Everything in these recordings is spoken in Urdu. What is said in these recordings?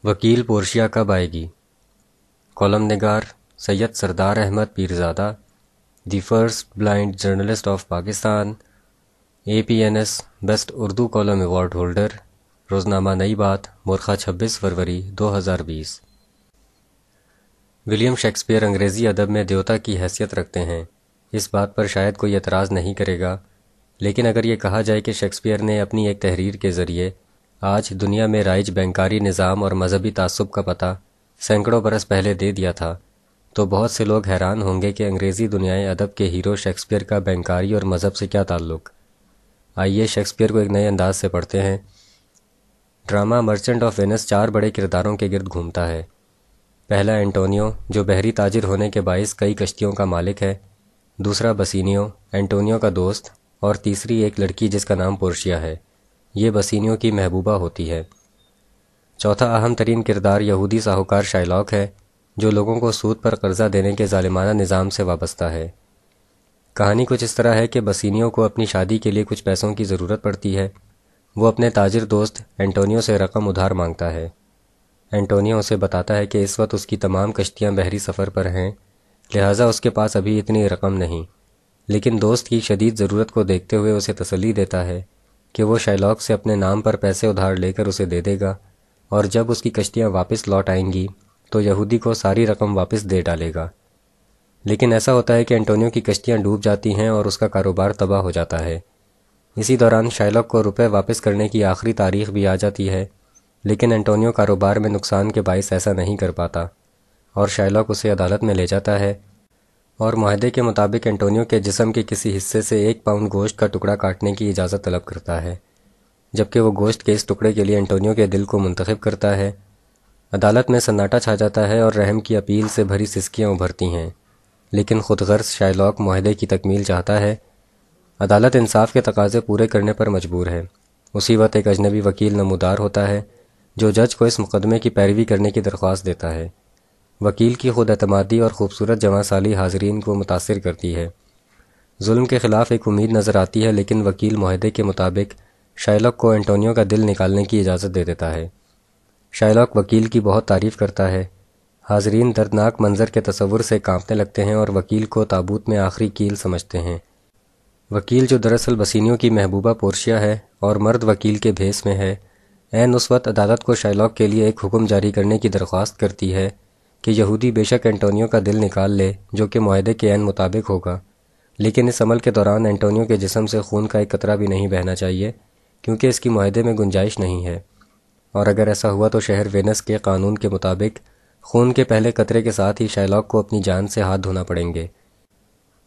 وکیل پورشیا کب آئے گی؟ کالم نگار Syed Sardar Ahmed Pirzada, the first blind journalist of Pakistan, APNS best Urdu column award holder, روزنامہ نئی بات، مورخہ 26 فروری 2020۔ ولیم شیکسپیئر انگریزی ادب میں دیوتا کی حیثیت رکھتے ہیں، اس بات پر شاید کوئی اعتراض نہیں کرے گا، لیکن اگر یہ کہا جائے کہ شیکسپیئر نے اپنی ایک تحریر کے ذریعے آج دنیا میں رائج بینکاری نظام اور مذہبی تعصب کا پتہ سینکڑوں برس پہلے دے دیا تھا، تو بہت سے لوگ حیران ہوں گے کہ انگریزی دنیائے ادب کے ہیرو شیکسپیئر کا بینکاری اور مذہب سے کیا تعلق۔ آئیے شیکسپیئر کو ایک نئے انداز سے پڑھتے ہیں۔ ڈرامہ مرچنٹ آف وینس 4 بڑے کرداروں کے گرد گھومتا ہے۔ پہلا اینٹونیو، جو بحری تاجر ہونے کے باعث کئی کشتیوں کا مالک ہے، دوسرا بسینیو، اینٹونیو کا دوست، اور تیسری ایک لڑکی جس کا نام پورشیا ہے، یہ بسینیو کی محبوبہ ہوتی ہے۔ چوتھا اہم ترین کردار یہودی ساہوکار شائلاک ہے، جو لوگوں کو سود پر قرضہ دینے کے ظالمانہ نظام سے وابستہ ہے۔ کہانی کچھ اس طرح ہے کہ بسینیو کو اپنی شادی کے لیے کچھ پیسوں کی ضرورت پڑتی ہے۔ وہ اپنے تاجر دوست اینٹونیو سے رقم ادھار مانگتا ہے۔ اینٹونیو اسے بتاتا ہے کہ اس وقت اس کی تمام کشتیاں بحری سفر پر ہیں، لہٰذا اس کے پاس ابھی اتنی رقم نہیں، لیکن دوست کی شدید ضرورت کو دیکھتے ہوئے اسے تسلی دیتا ہے کہ وہ شائلاک سے اپنے نام پر پیسے ادھار لے کر اسے دے دے گا، اور جب اس کی کشتیاں واپس لوٹ آئیں گی تو یہودی کو ساری رقم واپس دے ڈالے گا۔ لیکن ایسا ہوتا ہے کہ اینٹونیو کی کشتیاں ڈوب جاتی ہیں اور اس کا کاروبار تباہ ہو جاتا ہے۔ اسی دوران شائلاک کو روپے واپس کرنے کی آخری تاریخ بھی آ جاتی ہے، لیکن اینٹونیو کاروبار میں نقصان کے باعث ایسا نہیں کر پاتا، اور شائلاک اسے عدالت میں لے جاتا ہے اور معاہدے کے مطابق اینٹونیو کے جسم کے کسی حصے سے 1 پاؤنڈ گوشت کا ٹکڑا کاٹنے کی اجازت طلب کرتا ہے، جبکہ وہ گوشت کے اس ٹکڑے کے لیے اینٹونیو کے دل کو منتخب کرتا ہے۔ عدالت میں سناٹا چھا جاتا ہے اور رحم کی اپیل سے بھری سسکیاں ابھرتی ہیں، لیکن خود غرض شائلاک معاہدے کی تکمیل چاہتا ہے۔ عدالت انصاف کے تقاضے پورے کرنے پر مجبور ہے۔ اسی وقت ایک اجنبی وکیل نمودار ہوتا ہے جو جج کو اس مقدمے کی پیروی کرنے کی درخواست دیتا ہے۔ وکیل کی خود اعتمادی اور خوبصورت جواں سالی حاضرین کو متاثر کرتی ہے۔ ظلم کے خلاف ایک امید نظر آتی ہے، لیکن وکیل معاہدے کے مطابق شائلاک کو اینٹونیو کا دل نکالنے کی اجازت دے دیتا ہے۔ شائلاک وکیل کی بہت تعریف کرتا ہے۔ حاضرین دردناک منظر کے تصور سے کانپنے لگتے ہیں اور وکیل کو تابوت میں آخری کیل سمجھتے ہیں۔ وکیل، جو دراصل بسینیو کی محبوبہ پورشیا ہے اور مرد وکیل کے بھیس میں ہے، عین اس وقت عدالت کو شائلاک کے لیے ایک حکم جاری کرنے کی درخواست کرتی ہے کہ یہودی بے شک اینٹونیو کا دل نکال لے، جو کہ معاہدے کے عین مطابق ہوگا، لیکن اس عمل کے دوران اینٹونیو کے جسم سے خون کا ایک قطرہ بھی نہیں بہنا چاہیے، کیونکہ اس کی معاہدے میں گنجائش نہیں ہے، اور اگر ایسا ہوا تو شہر وینس کے قانون کے مطابق خون کے پہلے قطرے کے ساتھ ہی شائلاک کو اپنی جان سے ہاتھ دھونا پڑیں گے۔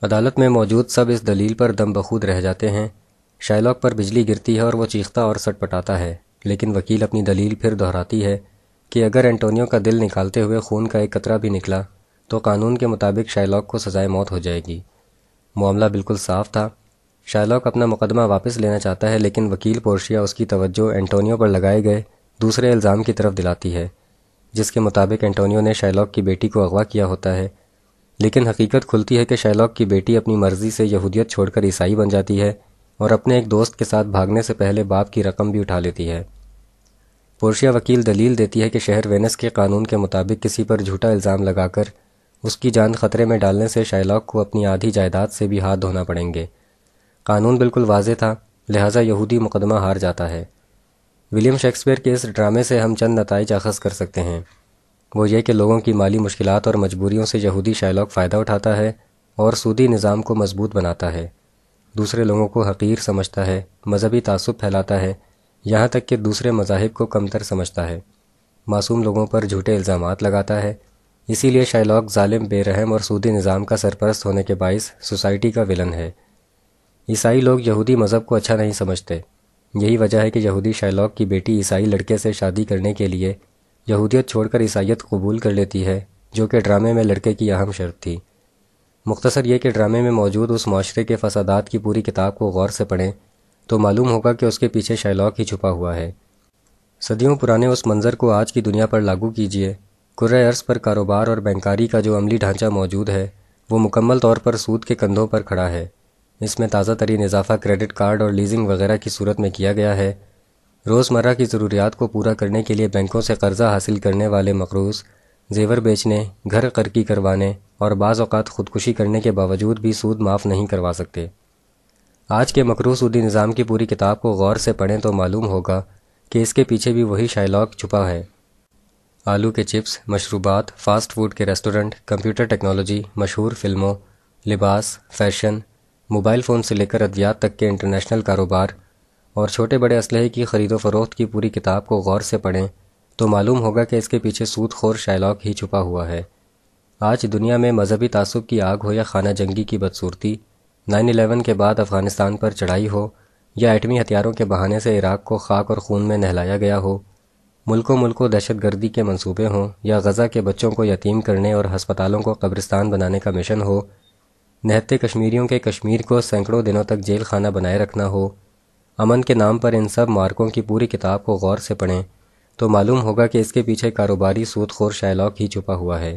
عدالت میں موجود سب اس دلیل پر دم بخود رہ جاتے ہیں۔ شائلاک پر بجلی گرتی ہے اور وہ چیختا اور سٹ پٹاتا ہے، لیکن وکیل اپنی دلیل پھر دہراتی ہے کہ اگر اینٹونیو کا دل نکالتے ہوئے خون کا ایک قطرہ بھی نکلا تو قانون کے مطابق شائلاک کو سزائے موت ہو جائے گی۔ معاملہ بالکل صاف تھا۔ شائلاک اپنا مقدمہ واپس لینا چاہتا ہے، لیکن وکیل پورشیا اس کی توجہ اینٹونیو پر لگائے گئے دوسرے الزام کی طرف دلاتی ہے، جس کے مطابق اینٹونیو نے شائلاک کی بیٹی کو اغوا کیا ہوتا ہے، لیکن حقیقت کھلتی ہے کہ شائلاک کی بیٹی اپنی مرضی سے یہودیت چھوڑ کر عیسائی بن جاتی ہے اور اپنے ایک دوست کے ساتھ بھاگنے سے پہلے باپ کی رقم بھی اٹھا لیتی ہے۔ پورشیا وکیل دلیل دیتی ہے کہ شہر وینس کے قانون کے مطابق کسی پر جھوٹا الزام لگا کر اس کی جان خطرے میں ڈالنے سے شائلاک کو اپنی آدھی جائیداد سے بھی ہاتھ دھونا پڑیں گے۔ قانون بالکل واضح تھا، لہٰذا یہودی مقدمہ ہار جاتا ہے۔ ولیم شیکسپیئر کے اس ڈرامے سے ہم چند نتائج اخذ کر سکتے ہیں۔ وہ یہ کہ لوگوں کی مالی مشکلات اور مجبوریوں سے یہودی شائلاک فائدہ اٹھاتا ہے اور سودی نظام کو مضبوط بناتا ہے، دوسرے لوگوں کو حقیر سمجھتا ہے، مذہبی تعصب پھیلاتا ہے، یہاں تک کہ دوسرے مذاہب کو کمتر سمجھتا ہے، معصوم لوگوں پر جھوٹے الزامات لگاتا ہے۔ اسی لیے شائلاک ظالم، بے رحم اور سودی نظام کا سرپرست ہونے کے باعث سوسائٹی کا ولن ہے۔ عیسائی لوگ یہودی مذہب کو اچھا نہیں سمجھتے، یہی وجہ ہے کہ یہودی شائلاک کی بیٹی عیسائی لڑکے سے شادی کرنے کے لیے یہودیت چھوڑ کر عیسائیت قبول کر لیتی ہے، جو کہ ڈرامے میں لڑکے کی اہم شرط تھی۔ مختصر یہ کہ ڈرامے میں موجود اس معاشرے کے فسادات کی پوری کتاب کو غور سے پڑھیں تو معلوم ہوگا کہ اس کے پیچھے شائلاک ہی چھپا ہوا ہے۔ صدیوں پرانے اس منظر کو آج کی دنیا پر لاگو کیجئے۔ کرۂ ارض پر کاروبار اور بینکاری کا جو عملی ڈھانچہ موجود ہے وہ مکمل طور پر سود کے کندھوں پر کھڑا ہے۔ اس میں تازہ ترین اضافہ کریڈٹ کارڈ اور لیزنگ وغیرہ کی صورت میں کیا گیا ہے۔ روزمرہ کی ضروریات کو پورا کرنے کے لیے بینکوں سے قرضہ حاصل کرنے والے مقروض زیور بیچنے، گھر قرضی کروانے اور بعض اوقات خودکشی کرنے کے باوجود بھی سود معاف نہیں کروا سکتے۔ آج کے مکروہ سودی نظام کی پوری کتاب کو غور سے پڑھیں تو معلوم ہوگا کہ اس کے پیچھے بھی وہی شائلاک چھپا ہے۔ آلو کے چپس، مشروبات، فاسٹ فوڈ کے ریسٹورنٹ، کمپیوٹر ٹیکنالوجی، مشہور فلموں، لباس، فیشن، موبائل فون سے لے کر ادویات تک کے انٹرنیشنل کاروبار اور چھوٹے بڑے اسلحے کی خرید و فروخت کی پوری کتاب کو غور سے پڑھیں تو معلوم ہوگا کہ اس کے پیچھے سود خور شائلاک ہی چھپا ہوا ہے۔ آج دنیا میں مذہبی تعصب کی آگ ہو یا خانہ جنگی کی بدصورتی، 9/11 کے بعد افغانستان پر چڑھائی ہو یا ایٹمی ہتھیاروں کے بہانے سے عراق کو خاک اور خون میں نہلایا گیا ہو، ملکوں دہشت گردی کے منصوبے ہوں یا غزہ کے بچوں کو یتیم کرنے اور ہسپتالوں کو قبرستان بنانے کا مشن ہو، نہتے کشمیریوں کے کشمیر کو سینکڑوں دنوں تک جیل خانہ بنائے رکھنا ہو، امن کے نام پر ان سب مارکوں کی پوری کتاب کو غور سے پڑھیں تو معلوم ہوگا کہ اس کے پیچھے کاروباری سود خور شائلاک ہی چھپا ہوا ہے۔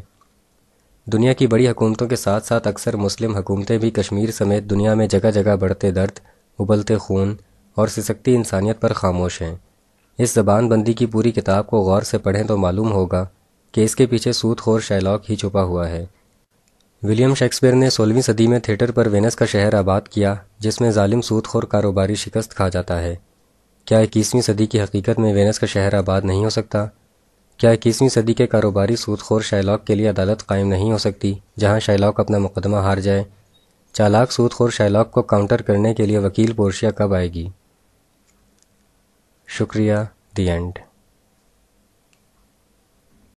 دنیا کی بڑی حکومتوں کے ساتھ ساتھ اکثر مسلم حکومتیں بھی کشمیر سمیت دنیا میں جگہ جگہ بڑھتے درد، ابلتے خون اور سسکتی انسانیت پر خاموش ہیں۔ اس زبان بندی کی پوری کتاب کو غور سے پڑھیں تو معلوم ہوگا کہ اس کے پیچھے سود خور شائلاک ہی چھپا ہوا ہے۔ ولیم شیکسپیئر نے 16ویں صدی میں تھیٹر پر وینس کا شہر آباد کیا جس میں ظالم سود خور کاروباری شکست کھا جاتا ہے۔ کیا 21ویں صدی کی حقیقت میں وینس کا شہر آباد نہیں ہو سکتا؟ کیا 21ویں صدی کے کاروباری سود خور شائلاک کے لیے عدالت قائم نہیں ہو سکتی جہاں شائلاک اپنا مقدمہ ہار جائے؟ چالاک سود خور شائلاک کو کاؤنٹر کرنے کے لیے وکیل پورشیا کب آئے گی؟ شکریہ، دی اینڈ۔